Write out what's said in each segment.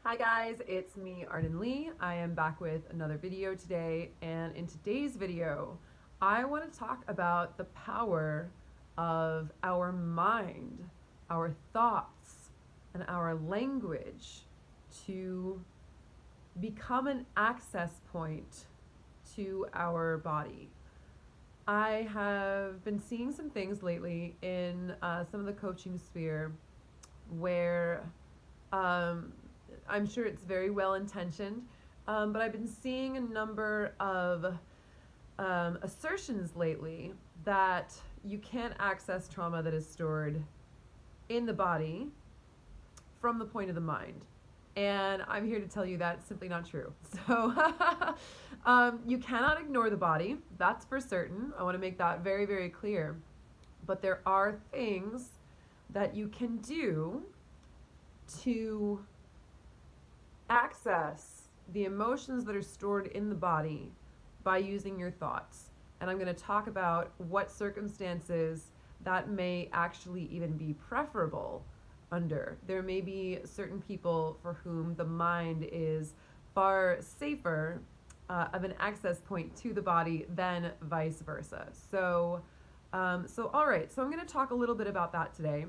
Hi guys, it's me, Arden Lee. I am back with another video today, and in today's video, I want to talk about the power of our mind, our thoughts, and our language to become an access point to our body. I have been seeing some things lately in some of the coaching sphere where I'm sure it's very well intentioned, but I've been seeing a number of assertions lately that you can't access trauma that is stored in the body from the point of the mind. And I'm here to tell you that's simply not true. So you cannot ignore the body, that's for certain. I want to make that very, very clear. But there are things that you can do to access the emotions that are stored in the body by using your thoughts. And I'm going to talk about what circumstances that may actually even be preferable under. There may be certain people for whom the mind is far safer of an access point to the body than vice versa. So all right, so I'm going to talk a little bit about that today.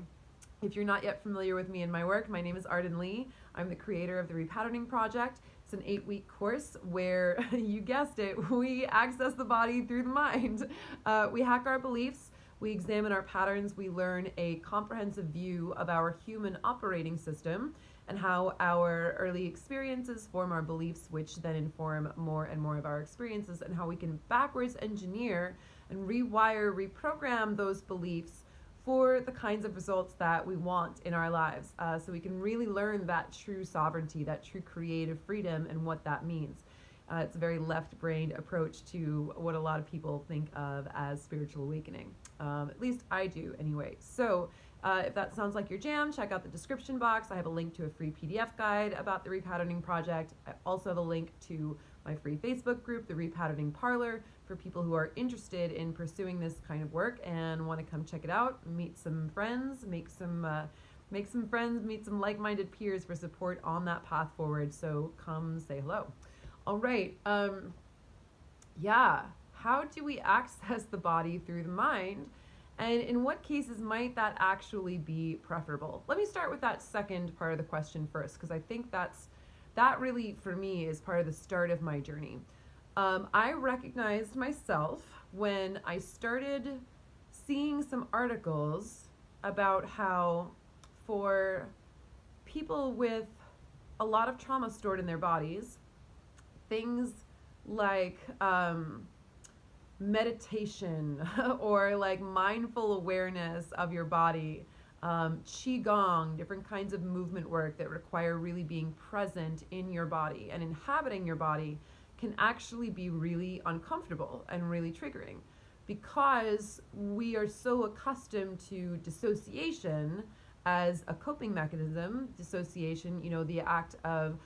If you're not yet familiar with me and my work, my name is Arden Lee. I'm the creator of the Repatterning Project. It's an 8-week course where, you guessed it, we access the body through the mind. We hack our beliefs, we examine our patterns, we learn a comprehensive view of our human operating system and how our early experiences form our beliefs, which then inform more and more of our experiences, and how we can backwards engineer and rewire, reprogram those beliefs for the kinds of results that we want in our lives, so we can really learn that true sovereignty, that true creative freedom, and what that means. It's a very left-brained approach to what a lot of people think of as spiritual awakening. At least I do anyway. So if that sounds like your jam, check out the description box. I have a link to a free PDF guide about the Repatterning Project. I also have a link to my free Facebook group, the Repatterning Parlor, for people who are interested in pursuing this kind of work and want to come check it out, meet some friends, meet some like-minded peers for support on that path forward. So come say hello. All right. How do we access the body through the mind? And in what cases might that actually be preferable? Let me start with that second part of the question first, because I think that really, for me, is part of the start of my journey. I recognized myself when I started seeing some articles about how for people with a lot of trauma stored in their bodies, things like meditation or like mindful awareness of your body, qigong, different kinds of movement work that require really being present in your body and inhabiting your body, can actually be really uncomfortable and really triggering, because we are so accustomed to dissociation as a coping mechanism. Dissociation, the act of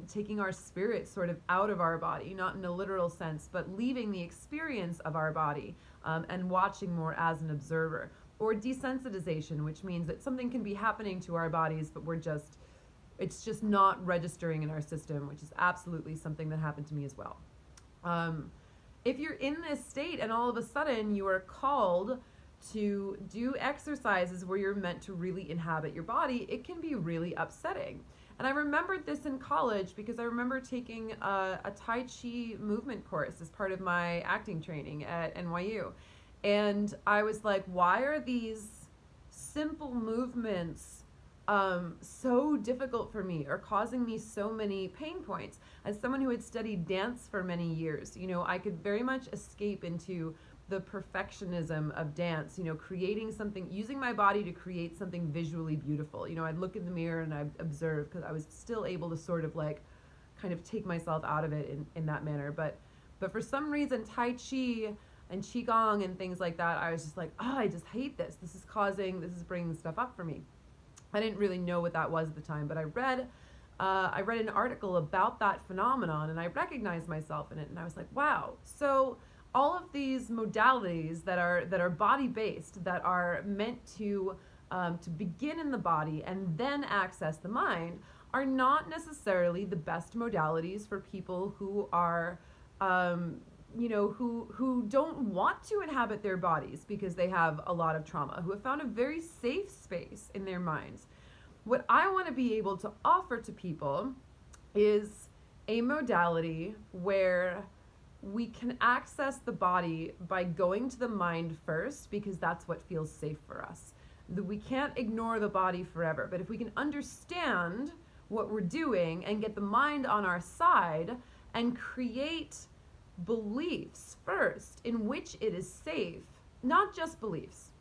taking our spirit sort of out of our body, not in a literal sense, but leaving the experience of our body and watching more as an observer. Or desensitization, which means that something can be happening to our bodies, but it's just not registering in our system, which is absolutely something that happened to me as well. If you're in this state and all of a sudden you are called to do exercises where you're meant to really inhabit your body, it can be really upsetting. And I remembered this in college because I remember taking a Tai Chi movement course as part of my acting training at NYU. And I was like, why are these simple movements so difficult for me, or causing me so many pain points? As someone who had studied dance for many years, I could very much escape into the perfectionism of dance, creating something, using my body to create something visually beautiful. I'd look in the mirror and I'd observe, because I was still able to sort of like kind of take myself out of it in that manner. But for some reason, Tai Chi and qigong and things like that, I was just like, I just hate this. This is bringing stuff up for me. I didn't really know what that was at the time, but I read an article about that phenomenon, and I recognized myself in it, and I was like, wow. So all of these modalities that are body-based, that are meant to begin in the body and then access the mind, are not necessarily the best modalities for people who are, who don't want to inhabit their bodies because they have a lot of trauma, who have found a very safe space in their minds. What I want to be able to offer to people is a modality where we can access the body by going to the mind first, because that's what feels safe for us. We can't ignore the body forever, but if we can understand what we're doing and get the mind on our side and create beliefs first in which it is safe, not just beliefs.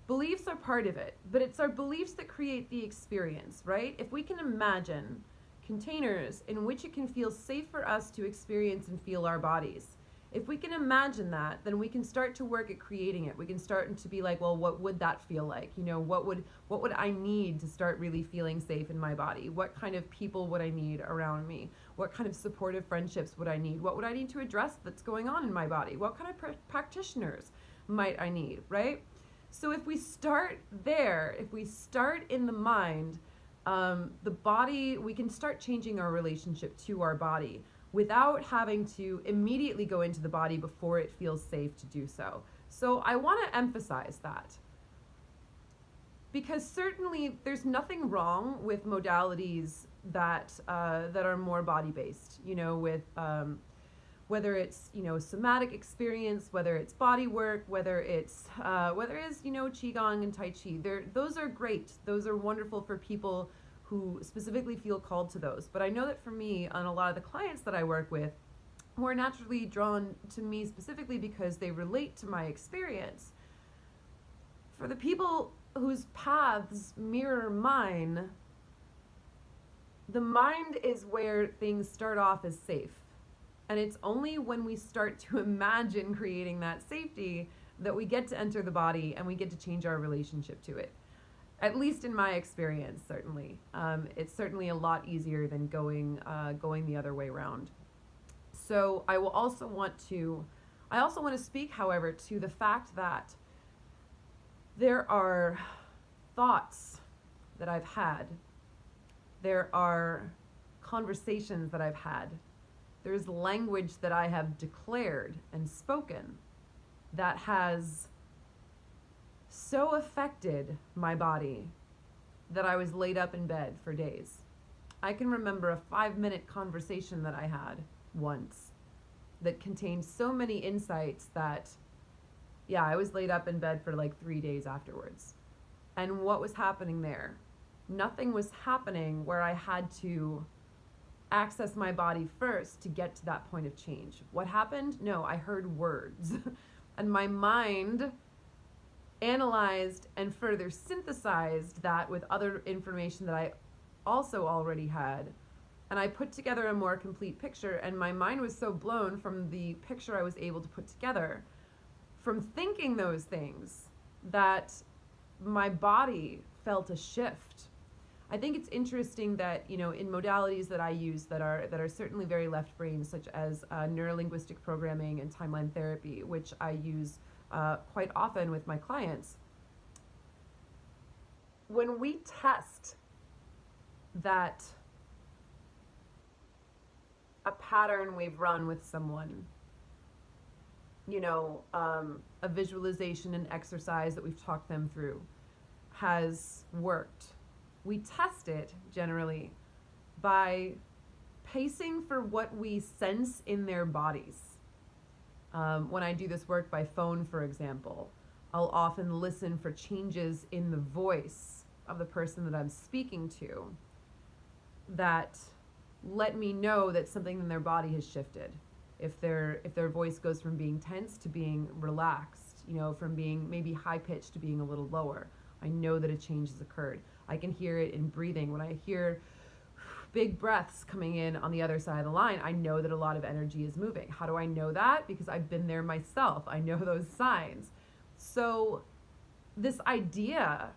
Beliefs are part of it, but it's our beliefs that create the experience, right? If we can imagine containers in which it can feel safe for us to experience and feel our bodies, if we can imagine that, then we can start to work at creating it. We can start to be like, well, what would that feel like? What would I need to start really feeling safe in my body? What kind of people would I need around me? What kind of supportive friendships would I need? What would I need to address that's going on in my body? What kind of practitioners might I need, right? So if we start there, if we start in the mind, the body, we can start changing our relationship to our body without having to immediately go into the body before it feels safe to do so. So I want to emphasize that, because certainly there's nothing wrong with modalities that are more body-based, with whether it's somatic experience, whether it's body work, whether it's qigong and tai chi. Those are great. Those are wonderful for people who specifically feel called to those. But I know that for me, and a lot of the clients that I work with, who are naturally drawn to me specifically because they relate to my experience, for the people whose paths mirror mine, the mind is where things start off as safe. And it's only when we start to imagine creating that safety that we get to enter the body and we get to change our relationship to it. At least in my experience, certainly. It's certainly a lot easier than going the other way around. So I also want to speak, however, to the fact that there are thoughts that I've had. There are conversations that I've had. There's language that I have declared and spoken that has so affected my body that I was laid up in bed for days. I can remember a 5-minute conversation that I had once that contained so many insights that, I was laid up in bed for like 3 days afterwards. And what was happening there? Nothing was happening where I had to access my body first to get to that point of change. What happened? No, I heard words. And my mind analyzed and further synthesized that with other information that I also already had. And I put together a more complete picture, and my mind was so blown from the picture I was able to put together from thinking those things that my body felt a shift. I think it's interesting that, in modalities that I use that are certainly very left brain, such as neurolinguistic programming and timeline therapy, which I use quite often with my clients. When we test that a pattern we've run with someone, a visualization and exercise that we've talked them through has worked, we test it generally by pacing for what we sense in their bodies. When I do this work by phone, for example, I'll often listen for changes in the voice of the person that I'm speaking to that let me know that something in their body has shifted. If their voice goes from being tense to being relaxed, from being maybe high pitched to being a little lower, I know that a change has occurred. I can hear it in breathing. When I hear big breaths coming in on the other side of the line, I know that a lot of energy is moving. How do I know that? Because I've been there myself. I know those signs. So this idea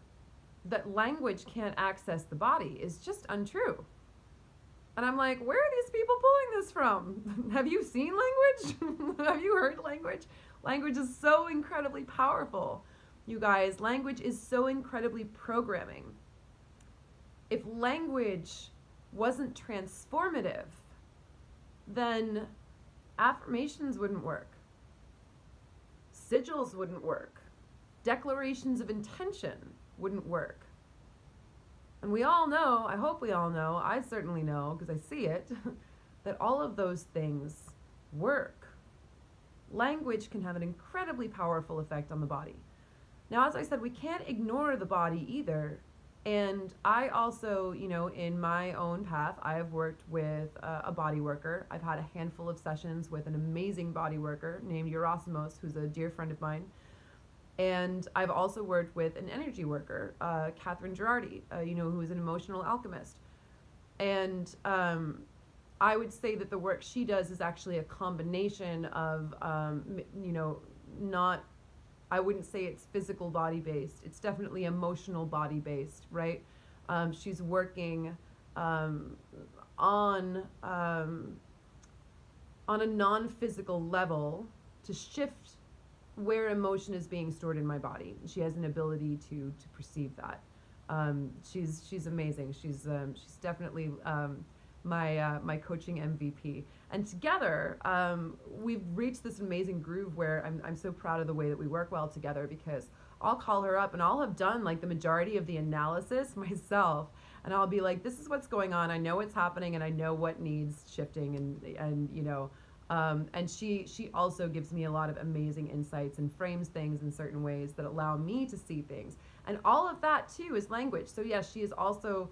that language can't access the body is just untrue. And I'm like, where are these people pulling this from? Have you seen language? Have you heard language? Language is so incredibly powerful. You guys, language is so incredibly programming. If language wasn't transformative, then affirmations wouldn't work. Sigils wouldn't work. Declarations of intention wouldn't work. And we all know, I hope we all know, I certainly know because I see it, that all of those things work. Language can have an incredibly powerful effect on the body. Now, as I said, we can't ignore the body either. And I also, in my own path, I have worked with a body worker. I've had a handful of sessions with an amazing body worker named Yerasimos, who's a dear friend of mine. And I've also worked with an energy worker, Catherine Girardi, who is an emotional alchemist. And I would say that the work she does is actually a combination of, not, I wouldn't say it's physical body based. It's definitely emotional body based, right? She's working on a non-physical level to shift where emotion is being stored in my body. She has an ability to perceive that. She's amazing. She's definitely my coaching MVP. And together, we've reached this amazing groove where I'm so proud of the way that we work well together, because I'll call her up and I'll have done like the majority of the analysis myself, and I'll be like, this is what's going on. I know what's happening and I know what needs shifting, and she also gives me a lot of amazing insights and frames things in certain ways that allow me to see things. And all of that too is language. So yes, she is also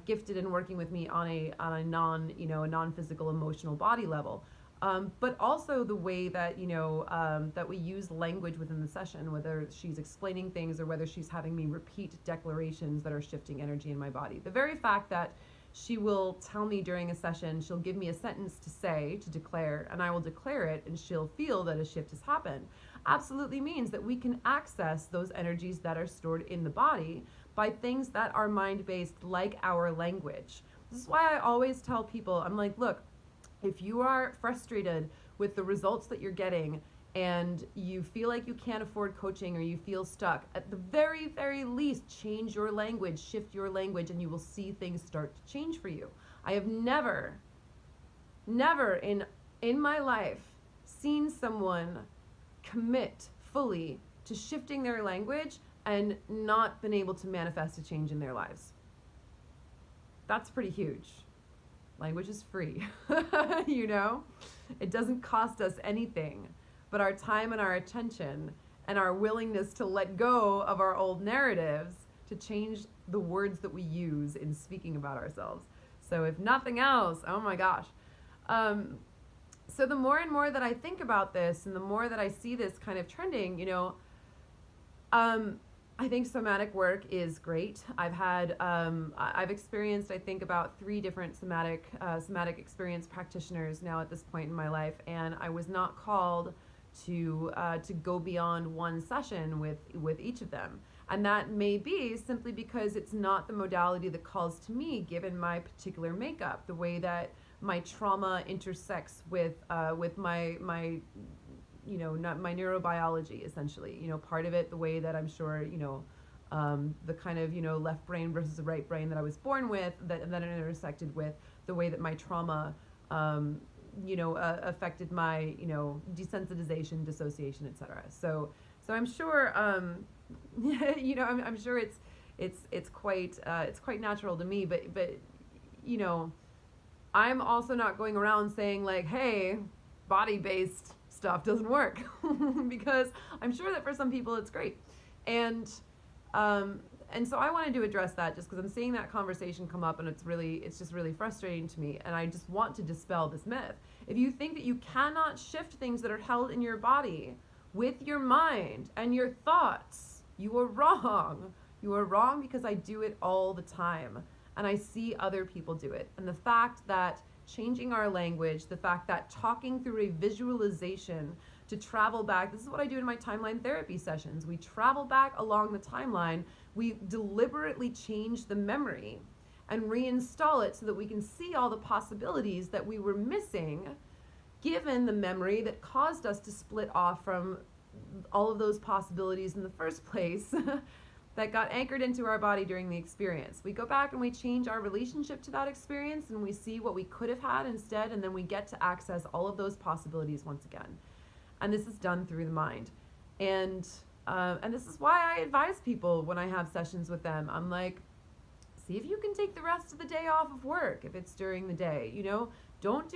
gifted in working with me on a non-physical emotional body level, but also the way that that we use language within the session, whether she's explaining things or whether she's having me repeat declarations that are shifting energy in my body. The very fact that she will tell me during a session, she'll give me a sentence to say, to declare, and I will declare it, and she'll feel that a shift has happened, absolutely means that we can access those energies that are stored in the body by things that are mind-based, like our language. This is why I always tell people, I'm like, look, if you are frustrated with the results that you're getting and you feel like you can't afford coaching or you feel stuck, at the very, very least, change your language, shift your language, and you will see things start to change for you. I have never in my life seen someone commit fully to shifting their language and not been able to manifest a change in their lives. That's pretty huge. Language is free, It doesn't cost us anything but our time and our attention and our willingness to let go of our old narratives to change the words that we use in speaking about ourselves. So if nothing else, oh my gosh. So the more and more that I think about this and the more that I see this kind of trending, I think somatic work is great. I've experienced, I think, about 3 different somatic experience practitioners now at this point in my life, and I was not called to go beyond one session with each of them. And that may be simply because it's not the modality that calls to me, given my particular makeup, the way that my trauma intersects with my not my neurobiology, essentially. Part of it, the way that I'm sure, the kind of, left brain versus the right brain that I was born with, that it intersected with the way that my trauma, affected my, desensitization, dissociation, etc. So I'm sure, I'm sure it's quite natural to me, but I'm also not going around saying like, hey, body-based stuff doesn't work, because I'm sure that for some people it's great. And so I wanted to address that just because I'm seeing that conversation come up, and it's just really frustrating to me, and I just want to dispel this myth. If you think that you cannot shift things that are held in your body with your mind and your thoughts, you are wrong. You are wrong, because I do it all the time, and I see other people do it. And the fact that changing our language, the fact that talking through a visualization to travel back, this is what I do in my timeline therapy sessions. We travel back along the timeline. We deliberately change the memory and reinstall it so that we can see all the possibilities that we were missing, given the memory that caused us to split off from all of those possibilities in the first place. that got anchored into our body during the experience. We go back and we change our relationship to that experience, and we see what we could have had instead, and then we get to access all of those possibilities once again. And this is done through the mind. And this is why I advise people when I have sessions with them. I'm like, see if you can take the rest of the day off of work if it's during the day. You know, don't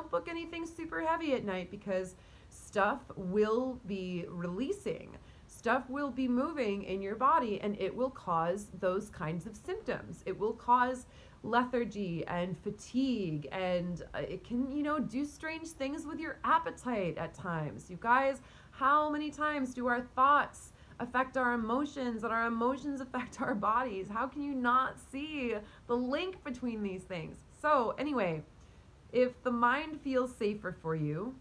book anything super heavy at night, because stuff will be releasing. Stuff will be moving in your body, and it will cause those kinds of symptoms. It will cause lethargy and fatigue, and it can, you know, do strange things with your appetite at times. You guys, how many times do our thoughts affect our emotions, and our emotions affect our bodies? How can you not see the link between these things? So anyway, if the mind feels safer for you,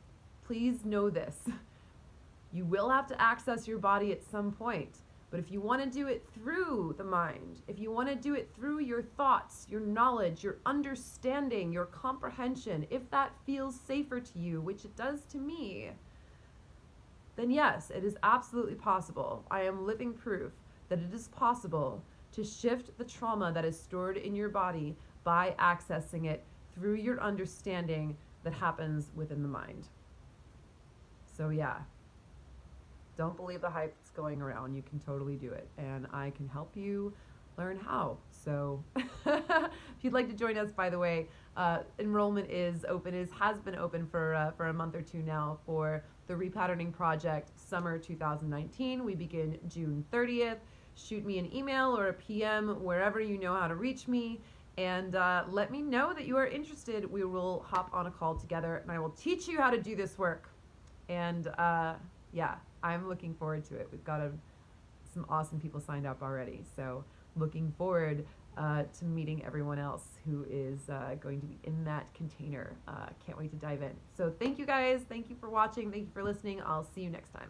please know this. You will have to access your body at some point. But if you want to do it through the mind, if you want to do it through your thoughts, your knowledge, your understanding, your comprehension, if that feels safer to you, which it does to me, then yes, it is absolutely possible. I am living proof that it is possible to shift the trauma that is stored in your body by accessing it through your understanding that happens within the mind. So yeah, don't believe the hype that's going around. You can totally do it, and I can help you learn how. So if you'd like to join us, by the way, enrollment is open. Has been open for a month or two now for the Repatterning Project Summer 2019. We begin June 30th. Shoot me an email or a PM wherever you know how to reach me, and let me know that you are interested. We will hop on a call together, and I will teach you how to do this work. And yeah, I'm looking forward to it. We've got some awesome people signed up already. So looking forward to meeting everyone else who is going to be in that container. Can't wait to dive in. So thank you guys. Thank you for watching. Thank you for listening. I'll see you next time.